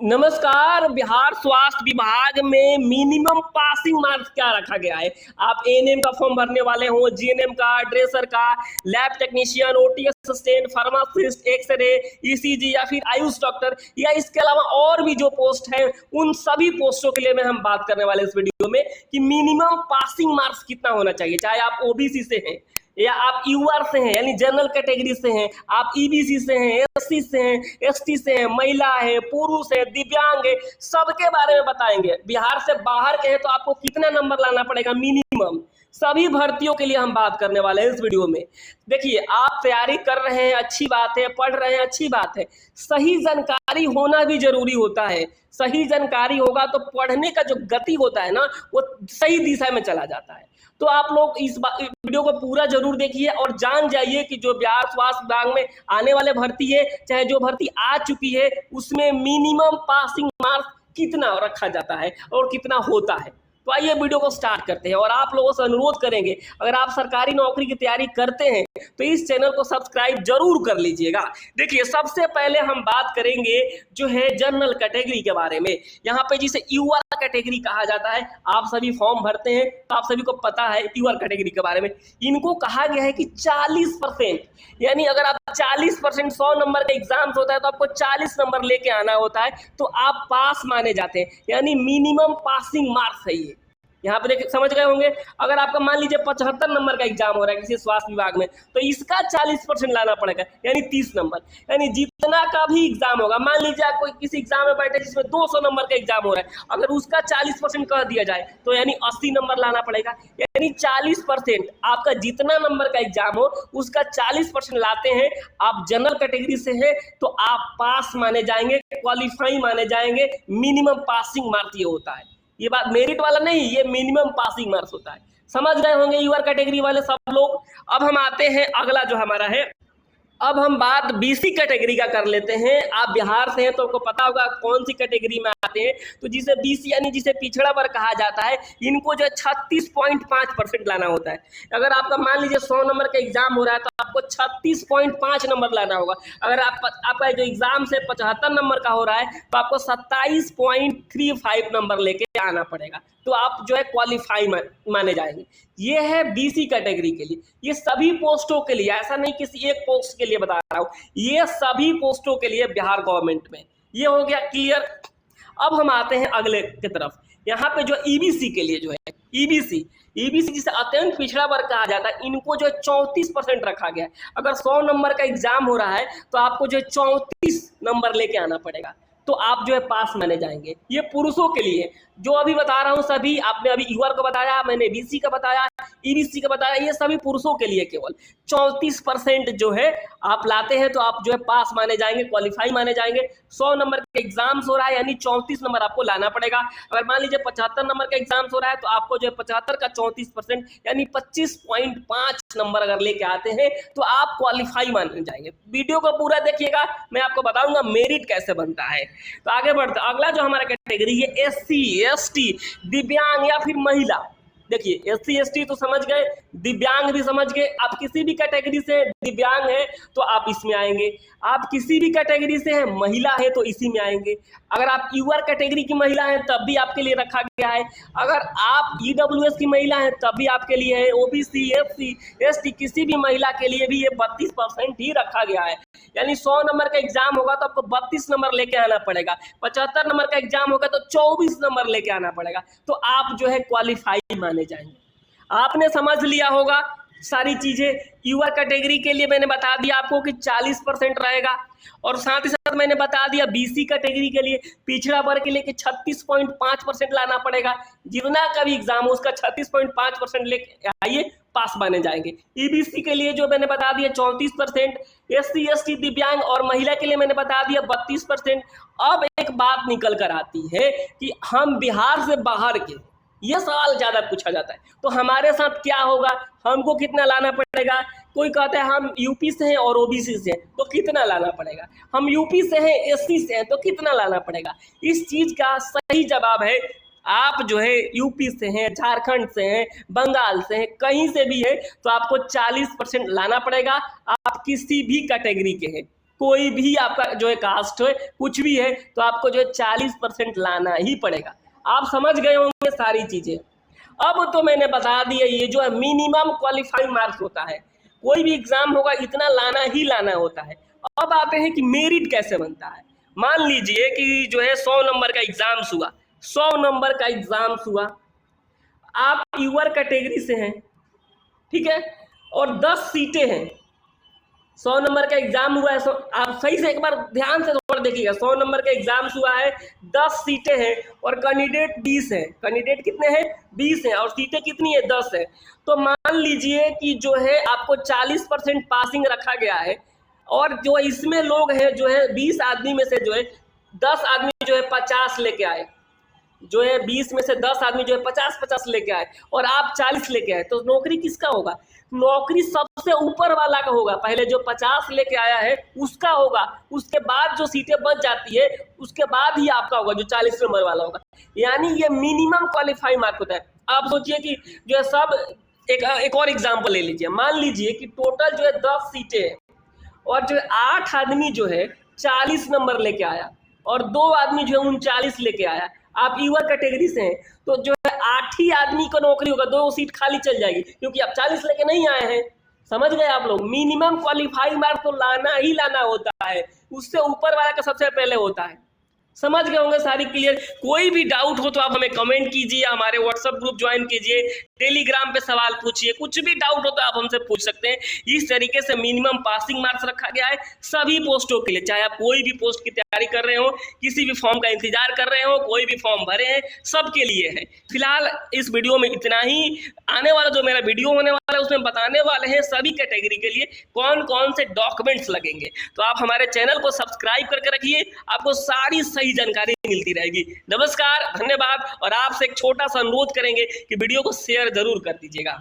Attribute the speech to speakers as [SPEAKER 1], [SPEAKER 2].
[SPEAKER 1] नमस्कार। बिहार स्वास्थ्य विभाग में मिनिमम पासिंग मार्क्स क्या रखा गया है? आप एएनएम का फॉर्म भरने वाले हो, जीएनएम का, ड्रेसर का, lab technician, OT assistant, pharmacist, x-ray, ECG या फिर आयुष डॉक्टर या इसके अलावा और भी जो पोस्ट है उन सभी पोस्टों के लिए में हम बात करने वाले इस वीडियो में कि मिनिमम पासिंग मार्क्स कितना होना चाहिए। चाहे आप ओबीसी से हैं या आप यूआर से हैं यानी जनरल कैटेगरी से हैं, आप ईबीसी से हैं, एससी से हैं, एसटी से हैं, महिला है, पुरुष है, दिव्यांग है, सबके बारे में बताएंगे। बिहार से बाहर के हैं तो आपको कितना नंबर लाना पड़ेगा मिनिमम, सभी भर्तियों के लिए हम बात करने वाले हैं इस वीडियो में। देखिए, आप तैयारी कर रहे हैं, अच्छी बात है, पढ़ रहे हैं, अच्छी बात है, सही जानकारी होना भी जरूरी होता है। सही जानकारी होगा तो पढ़ने का जो गति होता है ना, वो सही दिशा में चला जाता है। तो आप लोग इस वीडियो को पूरा जरूर देखिए और जान जाइए कि जो बिहार स्वास्थ्य विभाग में आने वाले भर्ती है, चाहे जो भर्ती आ चुकी है, उसमें मिनिमम पासिंग मार्क्स कितना रखा जाता है और कितना होता है। तो आइए वीडियो को स्टार्ट करते हैं और आप लोगों से अनुरोध करेंगे, अगर आप सरकारी नौकरी की तैयारी करते हैं तो इस चैनल को सब्सक्राइब जरूर कर लीजिएगा। देखिए, सबसे पहले हम बात करेंगे जो है जनरल कैटेगरी के बारे में। यहाँ पे जिसे यूआर कैटेगरी कहा जाता है, आप सभी फॉर्म भरते हैं तो आप सभी को पता है यूआर कैटेगरी के बारे में। इनको कहा गया है कि 40%, यानी अगर आप 40% 100 नंबर का एग्जाम होता है तो आपको 40 नंबर लेके आना होता है तो आप पास माने जाते हैं, यानी मिनिमम पासिंग मार्क्स है ये। यहाँ पे देखिए, समझ गए होंगे। अगर आपका मान लीजिए 75 नंबर का एग्जाम हो रहा है किसी स्वास्थ्य विभाग में तो इसका 40% लाना पड़ेगा, यानी 30 नंबर। यानी जितना का भी एग्जाम होगा, मान लीजिए आप कोई किसी एग्जाम में बैठे जिसमें 200 नंबर का एग्जाम हो रहा है, अगर उसका 40% कह दिया जाए तो यानी 80 नंबर लाना पड़ेगा। यानी 40% आपका जितना नंबर का एग्जाम हो उसका 40% लाते हैं, आप जनरल कैटेगरी से हैं तो आप पास माने जाएंगे, क्वालिफाई माने जाएंगे। मिनिमम पासिंग मार्क्स ये होता है, ये बात मेरिट वाला नहीं, ये मिनिमम पासिंग मार्क्स होता है। समझ गए होंगे यूआर कैटेगरी वाले सब लोग। अब हम आते हैं अगला जो हमारा है, अब हम बात बीसी कैटेगरी का कर लेते हैं। आप बिहार से हैं तो आपको पता होगा कौन सी कैटेगरी में आते हैं। तो जिसे बीसी यानी जिसे पिछड़ा वर्ग कहा जाता है, इनको जो है 36.5% लाना होता है। अगर आपका मान लीजिए 100 नंबर का एग्जाम हो रहा है तो आपको 36.5 नंबर लाना होगा। अगर आपका जो एग्जाम से 75 नंबर का हो रहा है तो आपको 27.35 नंबर लेके आना पड़ेगा, तो आप जो है क्वालिफाई माने जाएंगे। ये है बीसी कैटेगरी के लिए। ये सभी पोस्टों के लिए, ऐसा नहीं किसी एक पोस्ट के लिए बता रहा हूं, ये सभी पोस्टों के लिए बिहार गवर्नमेंट में। ये हो गया क्लियर। अब हम आते हैं अगले की तरफ। यहाँ पे जो ईबीसी के लिए जो है, ईबीसी जिसे अत्यंत पिछड़ा वर्ग कहा जाता है, इनको जो 34% रखा गया है। अगर 100 नंबर का एग्जाम हो रहा है तो आपको जो 34 नंबर लेके आना पड़ेगा, तो आप जो है पास माने जाएंगे। ये पुरुषों के लिए जो अभी बता रहा हूं सभी, आपने अभी यूआर को बताया, मैंने बीसी का बताया, ईबीसी का बताया, ये सभी पुरुषों के लिए केवल 34% जो है आप लाते हैं तो आप जो है पास माने जाएंगे, क्वालिफाई माने जाएंगे। 100 नंबर का एग्जाम्स हो रहा है यानी 34 नंबर आपको लाना पड़ेगा। अगर मान लीजिए 75 नंबर का एग्जाम्स हो रहा है तो आपको जो है 75 का 34% यानी 25.5 नंबर अगर लेके आते हैं तो आप क्वालिफाई माने जाएंगे। वीडियो को पूरा देखिएगा, मैं आपको बताऊंगा मेरिट कैसे बनता है। तो आगे बढ़ते, अगला जो हमारा कैटेगरी है एससी, एसटी, दिव्यांग या फिर महिला। देखिए, एससी एसटी तो समझ गए, दिव्यांग भी समझ गए। आप किसी भी कैटेगरी से दिव्यांग है तो आप इसमें आएंगे, आप किसी भी कैटेगरी से है महिला है तो इसी में आएंगे। अगर आप यूआर कैटेगरी की महिला है तब भी आपके लिए रखा गया है। अगर आप ईडब्ल्यूएस की महिला है तब भी आपके लिए है। ओबीसी, एससी, एसटी किसी भी महिला के लिए भी ये 32% ही रखा गया है। यानी 100 नंबर का एग्जाम होगा तो आपको 32 नंबर लेके आना पड़ेगा, 75 नंबर का एग्जाम होगा तो 24 नंबर लेके आना पड़ेगा, तो आप जो है क्वालिफाई माने जाएंगे। आपने समझ लिया होगा सारी चीजें। यूआर कैटेगरी के लिए मैंने बता दिया आपको कि 40% रहेगा, और साथ ही साथ मैंने बता दिया बीसी कैटेगरी के लिए, पिछड़ा वर्ग के लिए कि 36.5% लाना पड़ेगा। जितना का भी एग्जाम हो उसका 36.5% लेके आइए, पास माने जाएंगे। ईबीसी के लिए जो मैंने बता दिया 34%, एससी एसटी दिव्यांग और महिला के लिए मैंने बता दिया 32%। अब एक बात निकल कर आती है कि हम बिहार से बाहर के, ये सवाल ज्यादा पूछा जाता है, तो हमारे साथ क्या होगा, हमको कितना लाना पड़ेगा। कोई कहता है हम यूपी से हैं और ओबीसी से हैं तो कितना लाना पड़ेगा, हम यूपी से हैं एससी से हैं तो कितना लाना पड़ेगा। इस चीज का सही जवाब है, आप जो है यूपी से हैं, झारखंड से हैं, बंगाल से हैं, कहीं से भी है तो आपको 40% लाना पड़ेगा। आप किसी भी कैटेगरी के हैं, कोई भी आपका जो है कास्ट है, कुछ भी है, तो आपको जो है 40% लाना ही पड़ेगा। आप समझ गए होंगे सारी चीजें। अब तो मैंने बता दिया, ये जो है मिनिमम क्वालिफाइंग मार्क्स होता है, कोई भी एग्जाम होगा इतना लाना ही लाना होता है। अब आते हैं कि मेरिट कैसे बनता है। मान लीजिए कि जो है 100 नंबर का एग्जाम्स हुआ, 100 नंबर का एग्जाम्स हुआ, आप यूआर कैटेगरी से हैं, ठीक है, और 10 सीटें हैं। 100 नंबर का एग्जाम हुआ है, आप सही से एक बार ध्यान से थोड़ा देखिएगा, 100 नंबर का एग्जाम हुआ है, 10 सीटें हैं और कैंडिडेट 20 हैं। कैंडिडेट कितने हैं? 20 हैं, और सीटें कितनी है? 10 है। तो मान लीजिए कि जो है आपको 40% पासिंग रखा गया है, और जो इसमें लोग हैं जो है 20 आदमी में से जो है 10 आदमी जो है 50 लेके आए, जो है 20 में से 10 आदमी जो है 50-50 लेके आए, और आप 40 लेके आए, तो नौकरी किसका होगा? नौकरी सबसे ऊपर वाला का होगा। पहले जो 50 लेके आया है उसका होगा, उसके बाद जो सीटें बच जाती है उसके बाद ही आपका होगा, जो 40 नंबर वाला होगा। यानी ये मिनिमम क्वालिफाई मार्क होता है। आप सोचिए कि जो है सब एक और एग्जाम्पल ले लीजिए। मान लीजिए कि टोटल जो है 10 सीटें हैं, और जो है 8 आदमी जो है 40 नंबर लेके आया, और 2 आदमी जो है 39 लेके आया। आप यूआर कैटेगरी से हैं, तो जो है 8 ही आदमी को नौकरी होगा, 2 सीट खाली चल जाएगी, क्योंकि आप 40 लेके नहीं आए हैं। समझ गए आप लोग? मिनिमम क्वालिफाइंग मार्क तो लाना ही लाना होता है, उससे ऊपर वाला का सबसे पहले होता है। समझ गए होंगे सारी क्लियर। कोई भी डाउट हो तो आप हमें कमेंट कीजिए, हमारे व्हाट्सएप ग्रुप ज्वाइन कीजिए, टेलीग्राम पे सवाल पूछिए, कुछ भी डाउट हो तो आप हमसे पूछ सकते हैं। इस तरीके से मिनिमम पासिंग मार्क्स रखा गया है सभी पोस्टों के लिए, चाहे आप कोई भी पोस्ट की तैयारी कर रहे हो, किसी भी फॉर्म का इंतजार कर रहे हो, कोई भी फॉर्म भरे हैं, सबके लिए है। फिलहाल इस वीडियो में इतना ही। आने वाला जो मेरा वीडियो होने वाला है उसमें बताने वाले हैं सभी कैटेगरी के लिए कौन कौन से डॉक्यूमेंट्स लगेंगे। तो आप हमारे चैनल को सब्सक्राइब करके रखिए, आपको सारी सही जानकारी मिलती रहेगी। नमस्कार, धन्यवाद, और आपसे एक छोटा सा अनुरोध करेंगे कि वीडियो को शेयर जरूर कर दीजिएगा।